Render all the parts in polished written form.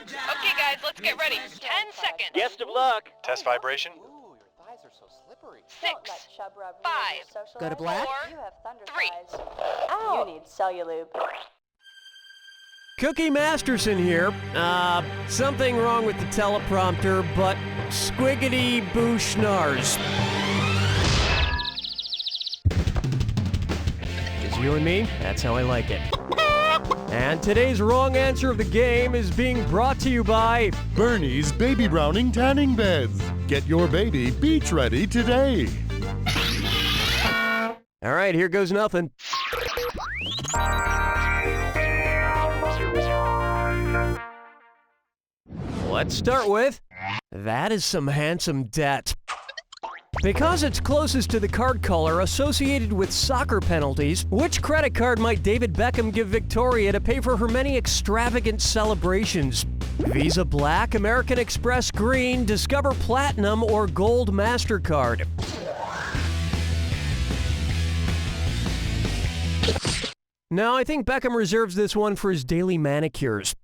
Okay, guys, let's get ready. 10 seconds. Best of luck. Test vibration. Ooh, your thighs are so slippery. 6, 5, Go to black. 4, 3. Ow. You need Cellulube. Cookie Masterson here. Something wrong with the teleprompter, but squiggity boo schnars. Just you and me, that's how I like it. And today's wrong answer of the game is being brought to you by Burnie's Baby Browning Tanning Beds. Get your baby beach ready today. All right, here goes nothing. Let's start with, that is some handsome debt. Because it's closest to the card color associated with soccer penalties, which credit card might David Beckham give Victoria to pay for her many extravagant celebrations? Visa Black, American Express Green, Discover Platinum, or Gold MasterCard? No, I think Beckham reserves this one for his daily manicures.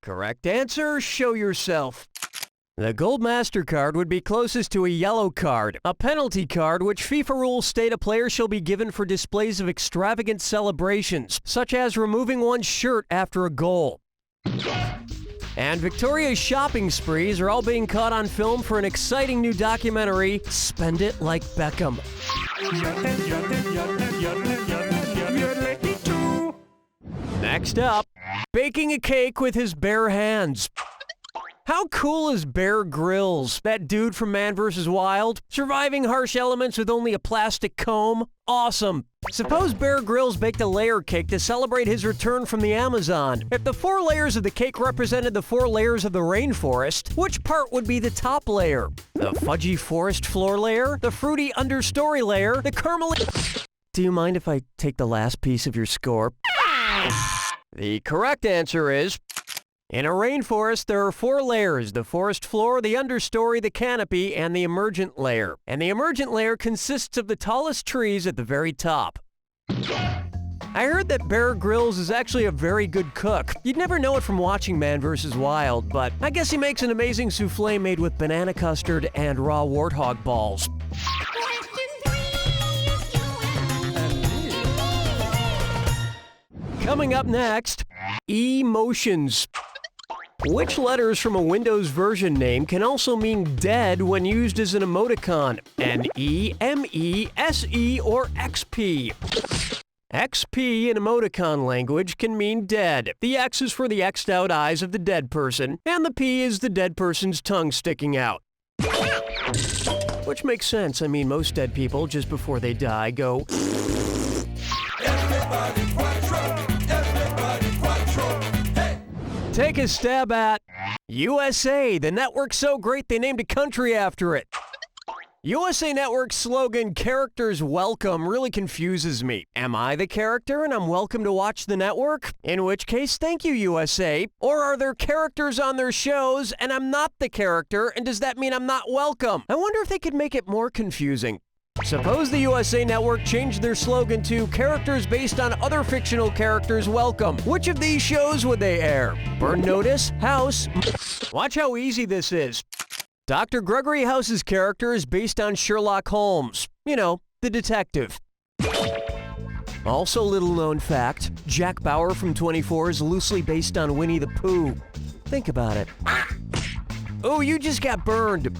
Correct answer, show yourself. The Gold MasterCard would be closest to a yellow card, a penalty card which FIFA rules state a player shall be given for displays of extravagant celebrations, such as removing one's shirt after a goal. And Victoria's shopping sprees are all being caught on film for an exciting new documentary, Spend It Like Beckham. Next up, baking a cake with his bare hands. How cool is Bear Grylls, that dude from Man vs. Wild? Surviving harsh elements with only a plastic comb? Awesome! Suppose Bear Grylls baked a layer cake to celebrate his return from the Amazon. If the 4 layers of the cake represented the 4 layers of the rainforest, which part would be the top layer? The fudgy forest floor layer? The fruity understory layer? The caramely... Do you mind if I take the last piece of your score? The correct answer is... In a rainforest, there are 4 layers: the forest floor, the understory, the canopy, and the emergent layer. And the emergent layer consists of the tallest trees at the very top. I heard that Bear Grylls is actually a very good cook. You'd never know it from watching Man vs. Wild, but I guess he makes an amazing souffle made with banana custard and raw warthog balls. Coming up next, emotions. Which letters from a Windows version name can also mean dead when used as an emoticon? N-E, M-E, S-E, or X-P? XP in emoticon language can mean dead. The X is for the X'd out eyes of the dead person, and the P is the dead person's tongue sticking out. Which makes sense. I mean, most dead people, just before they die, go... Take a stab at USA, the network's so great they named a country after it. USA Network's slogan, "Characters Welcome," really confuses me. Am I the character and I'm welcome to watch the network? In which case, thank you, USA. Or are there characters on their shows and I'm not the character, and does that mean I'm not welcome? I wonder if they could make it more confusing. Suppose the USA Network changed their slogan to "Characters based on other fictional characters welcome." Which of these shows would they air? Burn Notice? House? Watch how easy this is. Dr. Gregory House's character is based on Sherlock Holmes. You know, the detective. Also little known fact, Jack Bauer from 24 is loosely based on Winnie the Pooh. Think about it. Oh, you just got burned.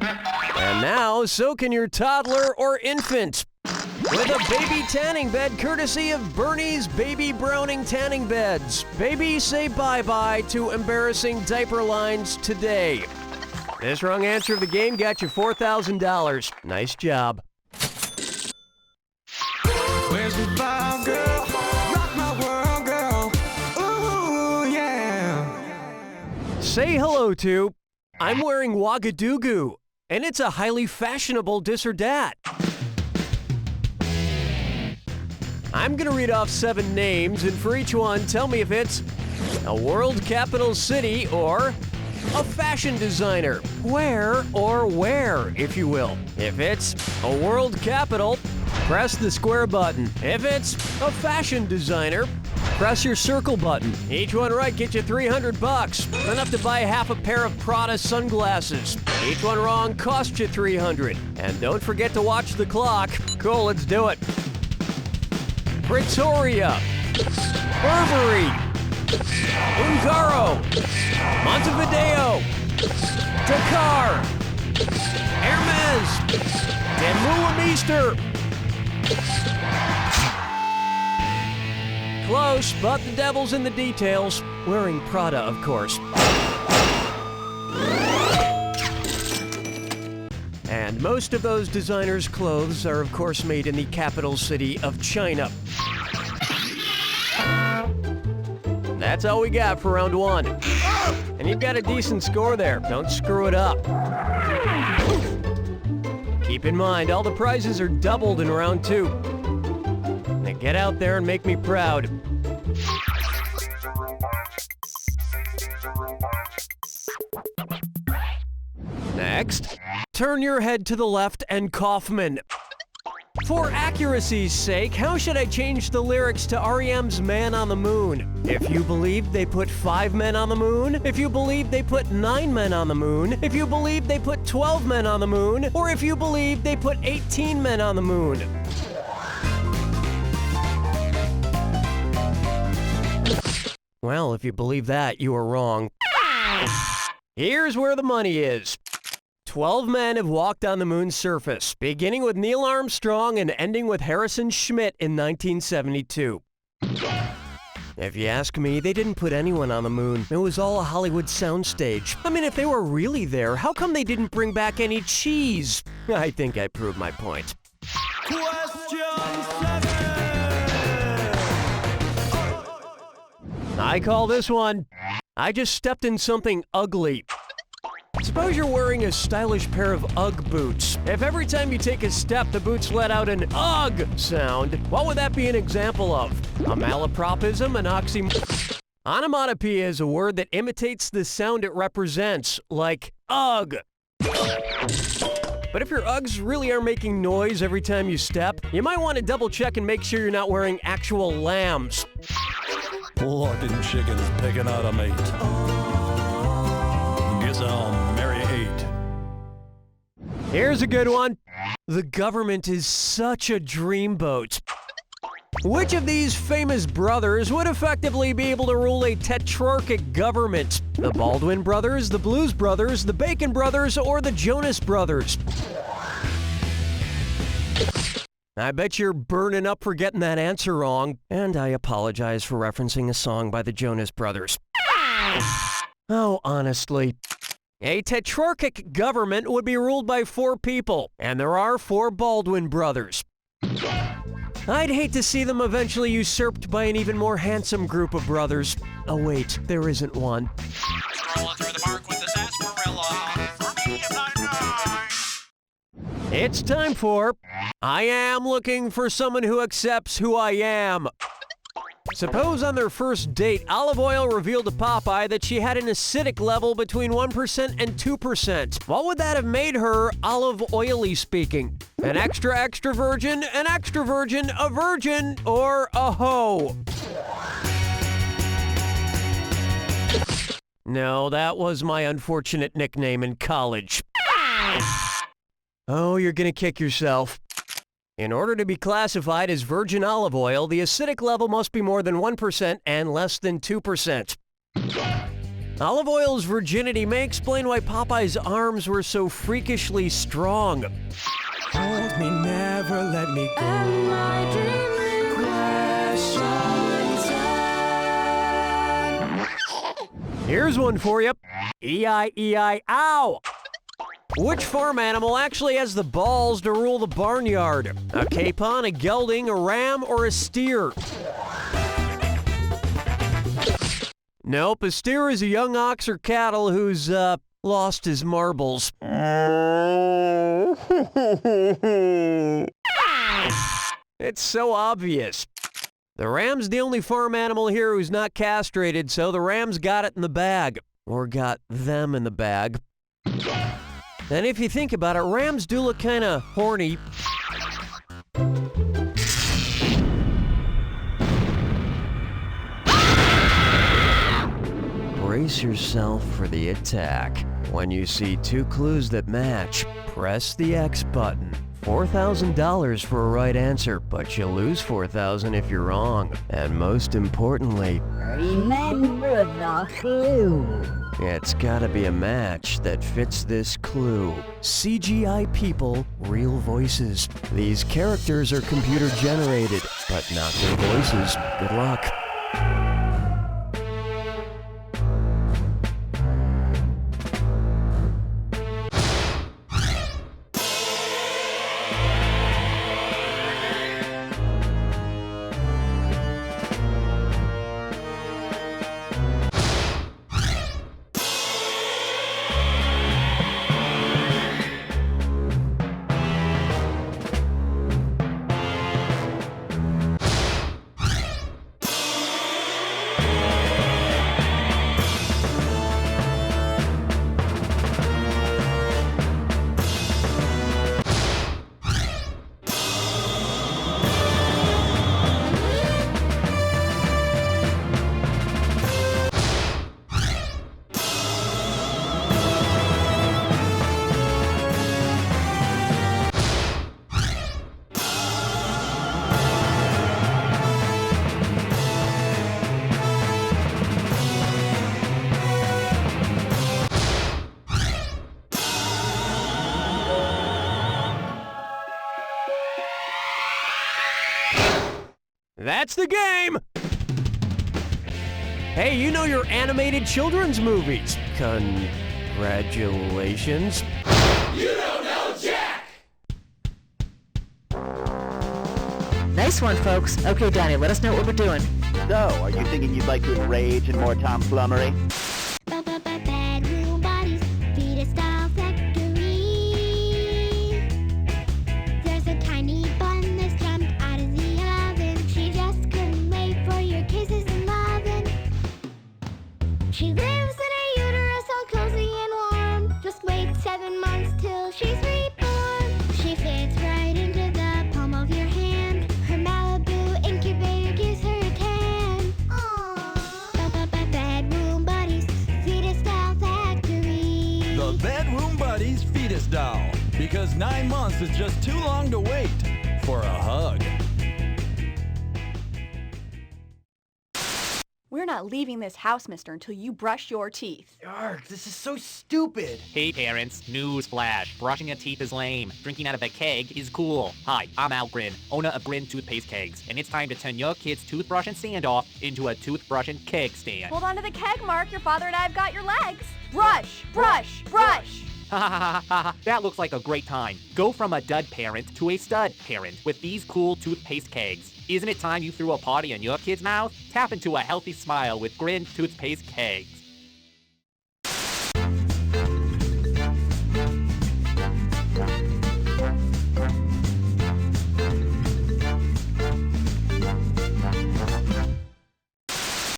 And now, so can your toddler or infant. With a baby tanning bed courtesy of Burnie's Baby Browning Tanning Beds. Baby, say bye-bye to embarrassing diaper lines today. This wrong answer of the game got you $4,000. Nice job. Where's the vibe, girl? Rock my world, girl. Ooh, yeah. Say hello to, I'm wearing Ouagadougou, and it's a highly fashionable dis or dat. I'm gonna read off 7 names, and for each one, tell me if it's a world capital city or a fashion designer. Where or where, if you will. If it's a world capital, press the square button. If it's a fashion designer, Press your circle button. Each one right gets you $300. Enough to buy half a pair of Prada sunglasses. Each one wrong costs you $300. And don't forget to watch the clock. Cool, let's do it. Pretoria, Burberry, Ungaro, Montevideo, Dakar, Hermes, Denmulameister. Close, but the devil's in the details. Wearing Prada, of course. And most of those designers' clothes are, of course, made in the capital city of China. That's all we got for round one. And you've got a decent score there. Don't screw it up. Keep in mind, all the prizes are doubled in round two. Now get out there and make me proud. Next, turn your head to the left and Kaufman. For accuracy's sake, how should I change the lyrics to R.E.M's Man on the Moon? If you believe they put 5 men on the moon, if you believe they put 9 men on the moon, if you believe they put 12 men on the moon, or if you believe they put 18 men on the moon. Well, if you believe that, you are wrong. Here's where the money is. 12 men have walked on the moon's surface, beginning with Neil Armstrong and ending with Harrison Schmitt in 1972. If you ask me, they didn't put anyone on the moon. It was all a Hollywood soundstage. I mean, if they were really there, how come they didn't bring back any cheese? I think I proved my point. Question 7. I call this one, I just stepped in something ugly. Suppose you're wearing a stylish pair of Ugg boots. If every time you take a step, the boots let out an Ugg sound, what would that be an example of? A malapropism, an oxymoron? Onomatopoeia is a word that imitates the sound it represents, like Ugg. But if your Uggs really are making noise every time you step, you might want to double check and make sure you're not wearing actual lambs. Plucking chickens picking out a mate. Guess I'll marry 8. Here's a good one. The government is such a dreamboat. Which of these famous brothers would effectively be able to rule a tetrarchic government? The Baldwin brothers, the Blues brothers, the Bacon brothers, or the Jonas brothers? I bet you're burning up for getting that answer wrong, and I apologize for referencing a song by the Jonas brothers. Oh, honestly. A tetrarchic government would be ruled by 4 people, and there are 4 Baldwin brothers. I'd hate to see them eventually usurped by an even more handsome group of brothers. Oh wait, there isn't one. Strolling through the park with the sarsaparilla. For me, It's time for I Am Looking for Someone Who Accepts Who I Am. Suppose on their first date, Olive Oil revealed to Popeye that she had an acidic level between 1% and 2%. What would that have made her, olive oily speaking? An extra virgin, an extra virgin, a virgin, or a hoe? No, that was my unfortunate nickname in college. Oh, you're gonna kick yourself. In order to be classified as virgin olive oil, the acidic level must be more than 1% and less than 2%. Olive oil's virginity may explain why Popeye's arms were so freakishly strong. Hold me, never let me go. Here's one for you. E-I-E-I-Ow! Which farm animal actually has the balls to rule the barnyard? A capon, a gelding, a ram, or a steer? Nope, a steer is a young ox or cattle who's, lost his marbles. It's so obvious. The ram's the only farm animal here who's not castrated, so the ram's got it in the bag. Or got them in the bag. And if you think about it, rams do look kind of horny. brace yourself for the attack. When you see two clues that match, press the X button. $4,000 for a right answer, but you lose $4,000 if you're wrong. And most importantly, remember the clue. it's gotta be a match that fits this clue. CGI people, real voices. These characters are computer generated, but not their voices. Good luck. That's the game! Hey, you know your animated children's movies. Congratulations. You don't know Jack! Nice one, folks. Okay, Donnie, let us know what we're doing. So, are you thinking you'd like to enrage in more tomflummery? Bedroom bodies, feed a style factory. There's a tiny bun that's jumped out of the oven. She just couldn't wait for your kisses and loving. She lives in a uterus all cozy and warm. Just wait 7 months till she's reborn. She fits right into the palm of your hand. Her Malibu incubator gives her a tan. Bedroom buddies, fetus doll factory. The Bedroom Buddies Fetus Doll. Because 9 months is just too long to wait for a hug. We're not leaving this house, mister, until you brush your teeth. Arg, this is so stupid. Hey parents, newsflash. Brushing your teeth is lame. Drinking out of a keg is cool. Hi, I'm Al Grin, owner of Grin Toothpaste Kegs, and it's time to turn your kid's toothbrush and standoff into a toothbrush and keg stand. Hold on to the keg, Mark. Your father and I have got your legs. Brush, brush, brush. Ha ha ha ha ha, that looks like a great time. Go from a dud parent to a stud parent with these cool toothpaste kegs. Isn't it time you threw a party in your kid's mouth? Tap into a healthy smile with Grin Toothpaste Kegs.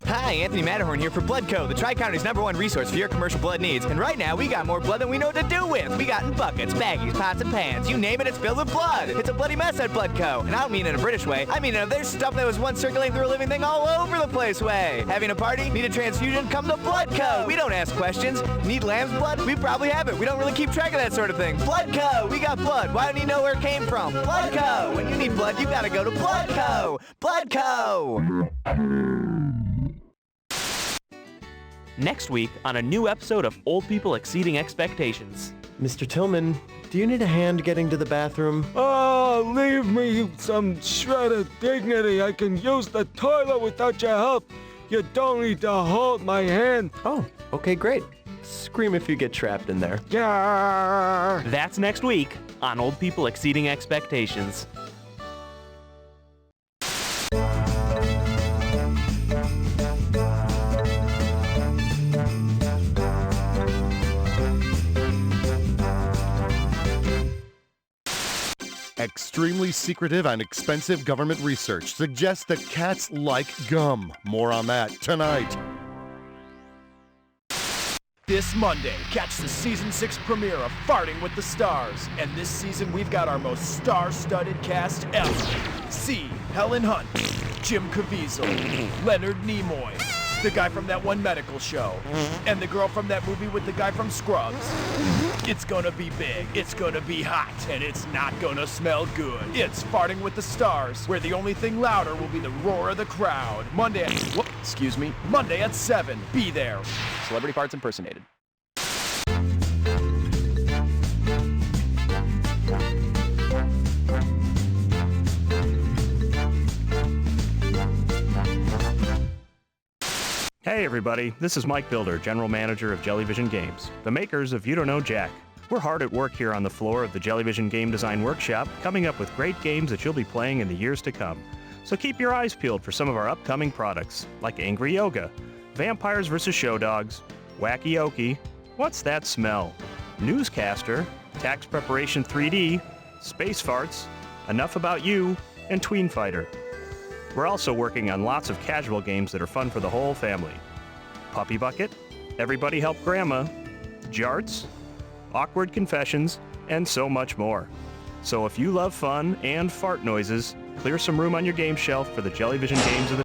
Hi, Anthony Matterhorn here for Bloodco, the Tri-County's #1 resource for your commercial blood needs. And right now, we got more blood than we know what to do with. We got in buckets, baggies, pots, and pans. You name it, it's filled with blood. It's a bloody mess at Bloodco. And I don't mean in a British way. I mean, there's stuff that was once circulating through a living thing all over the place way. Having a party? Need a transfusion? Come to Bloodco. We don't ask questions. Need lamb's blood? We probably have it. We don't really keep track of that sort of thing. Bloodco. We got blood. Why don't you know where it came from? Bloodco. When you need blood, you gotta go to Bloodco. Bloodco. Next week on a new episode of Old People Exceeding Expectations. Mr. Tillman, do you need a hand getting to the bathroom? Oh, leave me some shred of dignity. I can use the toilet without your help. You don't need to hold my hand. Oh, okay, great. Scream if you get trapped in there. Yeah. That's next week on Old People Exceeding Expectations. Extremely secretive and expensive government research suggests that cats like gum. More on that tonight. This Monday, catch the Season 6 premiere of Farting with the Stars. And this season, we've got our most star-studded cast ever. See Helen Hunt, Jim Caviezel, Leonard Nimoy, the guy from that one medical show, and the girl from that movie with the guy from Scrubs. It's gonna be big, it's gonna be hot, and it's not gonna smell good. It's Farting with the Stars, where the only thing louder will be the roar of the crowd. Monday at 7. Be there. Celebrity farts impersonated. Hey everybody, this is Mike Builder, General Manager of Jellyvision Games, the makers of You Don't Know Jack. We're hard at work here on the floor of the Jellyvision Game Design Workshop, coming up with great games that you'll be playing in the years to come. So keep your eyes peeled for some of our upcoming products, like Angry Yoga, Vampires vs. Show Dogs, Wacky Okie, What's That Smell?, Newscaster, Tax Preparation 3D, Space Farts, Enough About You, and Tween Fighter. We're also working on lots of casual games that are fun for the whole family. Puppy Bucket, Everybody Help Grandma, Jarts, Awkward Confessions, and so much more. So if you love fun and fart noises, clear some room on your game shelf for the Jellyvision games of the